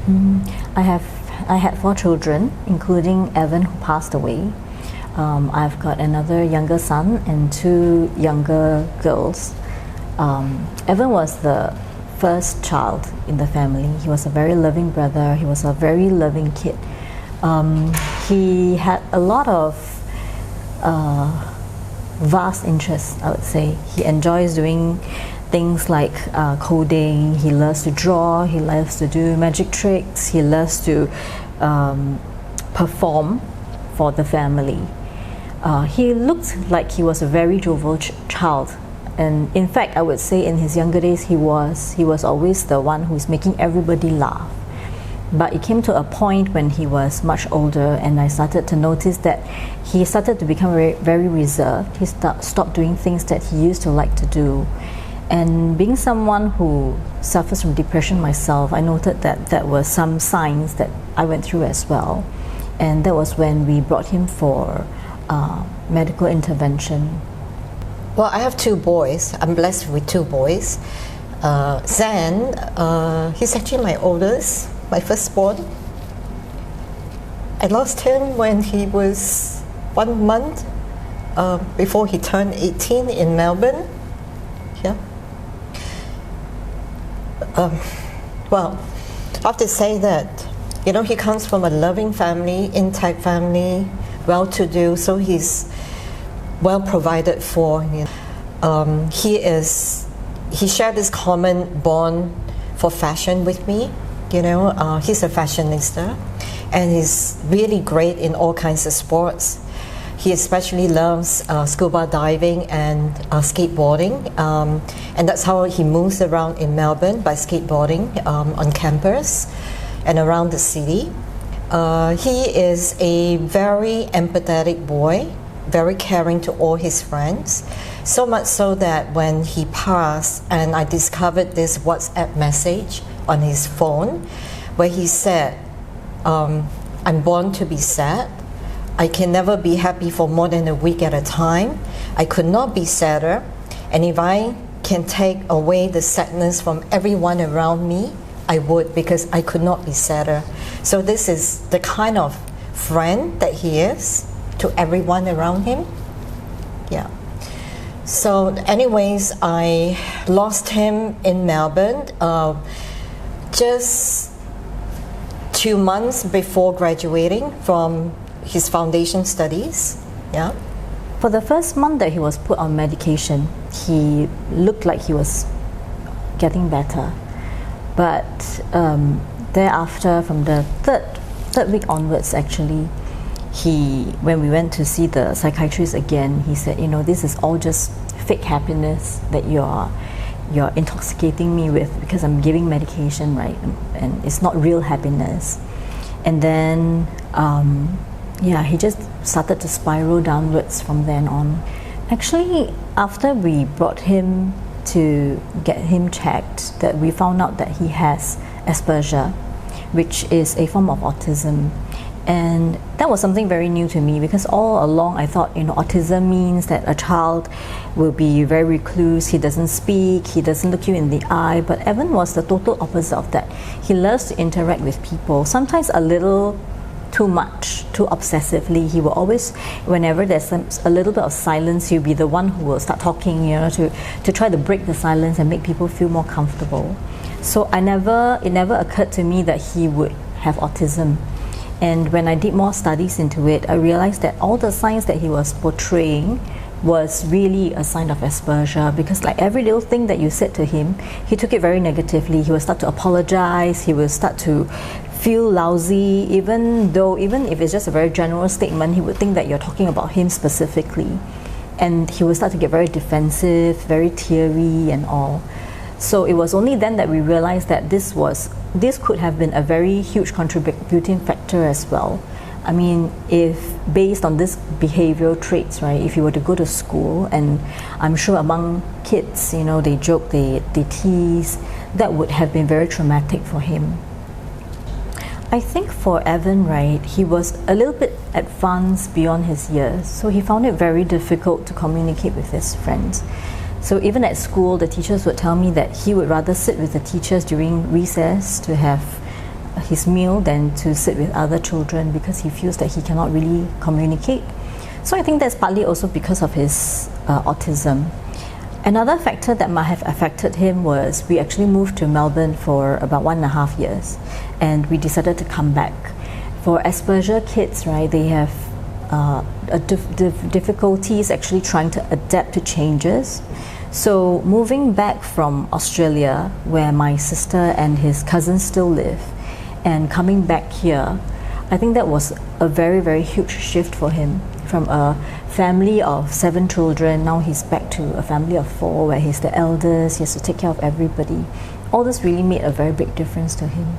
I had 4 children, including Evan, who passed away. I've got another younger son and 2 younger girls. Evan was the first child in the family. He was a very loving brother. He was a very loving kid. He had a lot of vast interests, I would say. He enjoys doing things like coding. He loves to draw. He loves to do magic tricks. He loves to perform for the family. He looked like he was a very jovial child, and in fact I would say in his younger days he was always the one who's making everybody laugh. But it came to a point when he was much older and I started to notice that he started to become very, very reserved. He stopped doing things that he used to like to do. And being someone who suffers from depression myself, I noted that there were some signs that I went through as well. And that was when we brought him for medical intervention. Well, I have 2 boys. I'm blessed with 2 boys. Zen, he's actually my oldest, my firstborn. I lost him when he was 1 month before he turned 18 in Melbourne. Yeah. Well, I have to say that, you know, he comes from a loving family, intact family, well-to-do, so he's well provided for. You know. He shared this common bond for fashion with me. You know, he's a fashionista, and he's really great in all kinds of sports. He especially loves scuba diving and skateboarding, and that's how he moves around in Melbourne, by skateboarding on campus and around the city. He is a very empathetic boy, very caring to all his friends, so much so that when he passed and I discovered this WhatsApp message on his phone where he said, I'm born to be sad. I can never be happy for more than a week at a time. I could not be sadder, and if I can take away the sadness from everyone around me, I would, because I could not be sadder. So this is the kind of friend that he is to everyone around him. Yeah. So anyways, I lost him in Melbourne just 2 months before graduating from his foundation studies. Yeah. For the first month that he was put on medication, he looked like he was getting better. But thereafter, from the third week onwards, actually, when we went to see the psychiatrist again, he said, you know, this is all just fake happiness that you're intoxicating me with, because I'm giving medication, right? And it's not real happiness. And then, he just started to spiral downwards from then on. Actually, after we brought him to get him checked, that we found out that he has Asperger, which is a form of autism. And that was something very new to me, because all along I thought, you know, autism means that a child will be very recluse, he doesn't speak, he doesn't look you in the eye. But Evan was the total opposite of that. He loves to interact with people, sometimes a little too much, too obsessively. He will always, whenever there's a little bit of silence, he'll be the one who will start talking, you know, to try to break the silence and make people feel more comfortable. So it never occurred to me that he would have autism. And when I did more studies into it, I realized that all the signs that he was portraying was really a sign of Asperger, because like every little thing that you said to him, he took it very negatively. He would start to apologize, he would start to feel lousy, even if it's just a very general statement, he would think that you're talking about him specifically. And he would start to get very defensive, very teary and all. So it was only then that we realized that this could have been a very huge contributing factor as well. I mean, if based on this behavioral traits, right, if you were to go to school, and I'm sure among kids, you know, they joke, they tease, that would have been very traumatic for him. I think for Evan, right, he was a little bit advanced beyond his years, so he found it very difficult to communicate with his friends. So even at school, the teachers would tell me that he would rather sit with the teachers during recess to have his meal than to sit with other children because he feels that he cannot really communicate. So I think that's partly also because of his autism. Another factor that might have affected him was we actually moved to Melbourne for about 1.5 years, and we decided to come back. For Asperger kids, right, they have difficulties actually trying to adapt to changes. So moving back from Australia, where my sister and his cousins still live, and coming back here, I think that was a very, very huge shift for him. From a family of 7 children, now he's back to a family of 4 where he's the eldest, he has to take care of everybody. All this really made a very big difference to him.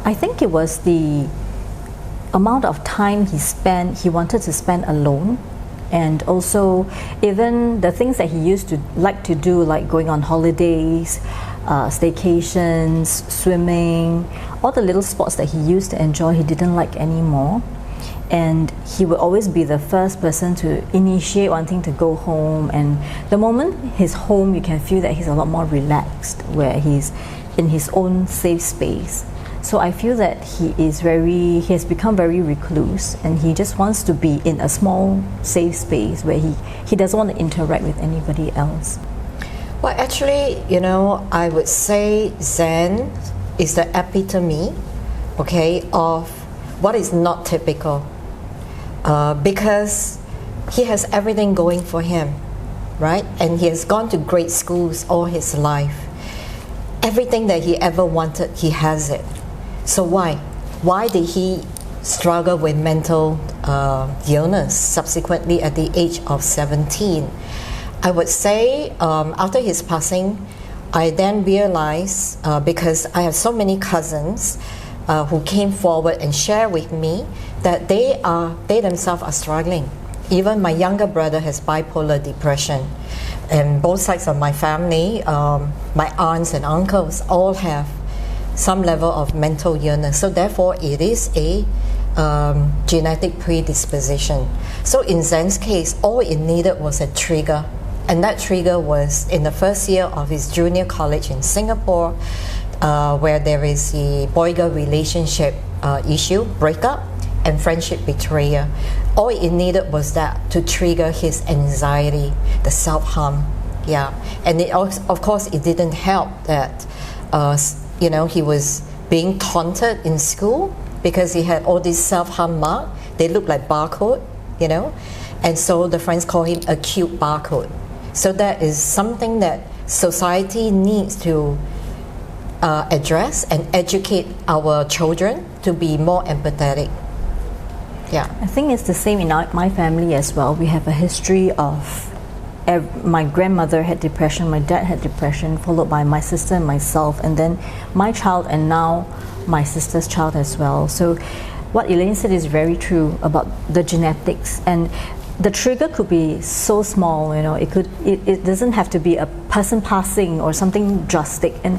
I think it was the amount of time he wanted to spend alone, and also even the things that he used to like to do, like going on holidays, staycations, swimming, all the little sports that he used to enjoy, he didn't like anymore. And he would always be the first person to initiate wanting to go home, and the moment he's home you can feel that he's a lot more relaxed, where he's in his own safe space. So I feel that he has become very recluse, and he just wants to be in a small safe space where he doesn't want to interact with anybody else. Well, actually, I would say Zen is the epitome, of what is not typical. Because he has everything going for him, right? And he has gone to great schools all his life. Everything that he ever wanted, he has it. So why? Why did he struggle with mental illness subsequently at the age of 17? I would say after his passing, I then realized, because I have so many cousins who came forward and shared with me that they themselves are struggling. Even my younger brother has bipolar depression, and both sides of my family, my aunts and uncles, all have some level of mental illness. So therefore, it is a genetic predisposition. So in Zen's case, all it needed was a trigger, and that trigger was in the first year of his junior college in Singapore, where there is the boy-girl relationship issue, breakup, and friendship betrayal. All it needed was that to trigger his anxiety, the self-harm. Yeah, and of course it didn't help that he was being taunted in school because he had all these self-harm marks. They look like barcode, and so the friends call him acute barcode. So that is something that society needs to address and educate our children to be more empathetic. Yeah, I think it's the same in my family as well. We have a history of my grandmother had depression, my dad had depression, followed by my sister and myself, and then my child, and now my sister's child as well. So what Elaine said is very true about the genetics, and the trigger could be so small, it doesn't have to be a person passing or something drastic. And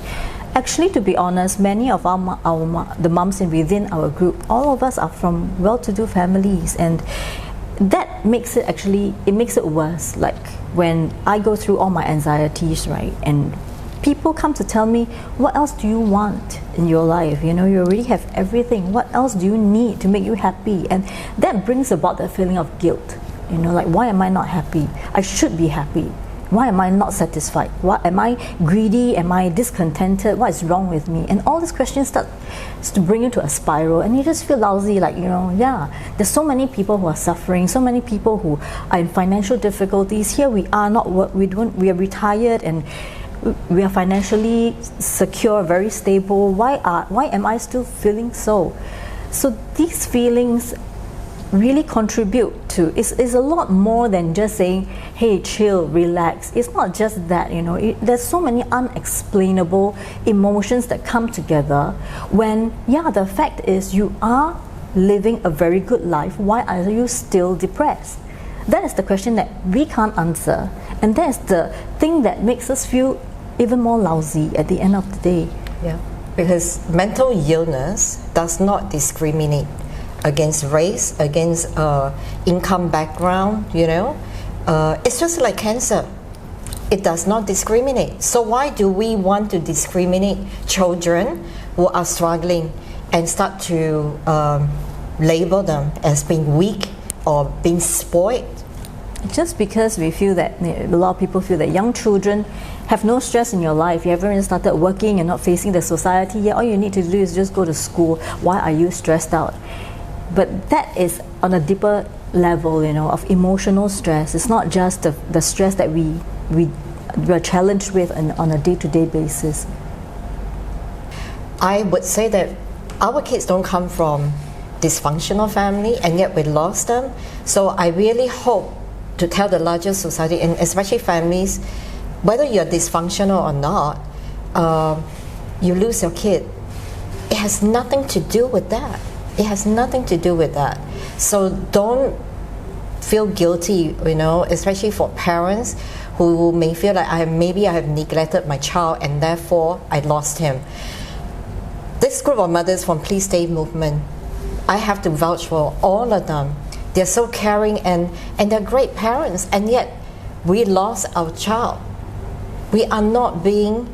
actually, to be honest, many of the moms within our group, all of us are from well-to-do families, and that makes it worse. Like when I go through all my anxieties, right, and people come to tell me, what else do you want in your life? You already have everything. What else do you need to make you happy? And that brings about the feeling of guilt. Like, why am I not happy? I should be happy. Why am I not satisfied? What am I greedy? Am I discontented? What is wrong with me? And all these questions start to bring you to a spiral, and you just feel lousy. Like, there's so many people who are suffering, so many people who are in financial difficulties. Here we are, we are retired and we are financially secure, very stable. Why am I still feeling so? So these feelings really contribute to, it's a lot more than just saying, hey, chill, relax. It's not just that, there's so many unexplainable emotions that come together when, the fact is you are living a very good life. Why are you still depressed? That is the question that we can't answer, and that is the thing that makes us feel even more lousy at the end of the day. Yeah, because mental illness does not discriminate against race, against income background, it's just like cancer. It does not discriminate. So why do we want to discriminate children who are struggling and start to label them as being weak or being spoiled. Just because we feel that, a lot of people feel that young children have no stress in your life, you haven't even started working and not facing the society yet, all you need to do is just go to school. Why are you stressed out? But that is on a deeper level, of emotional stress. It's not just the stress that we're challenged with on a day-to-day basis. I would say that our kids don't come from dysfunctional family, and yet we lost them. So I really hope to tell the larger society, and especially families, whether you're dysfunctional or not, you lose your kid. It has nothing to do with that. It has nothing to do with that. So don't feel guilty, especially for parents who may feel like maybe I have neglected my child and therefore I lost him. This group of mothers from Please Stay movement, I have to vouch for all of them. They're so caring and they're great parents, and yet we lost our child. We are not being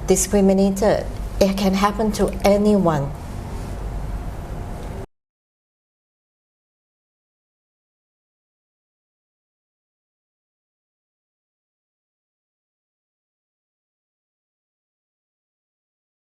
discriminated. It can happen to anyone.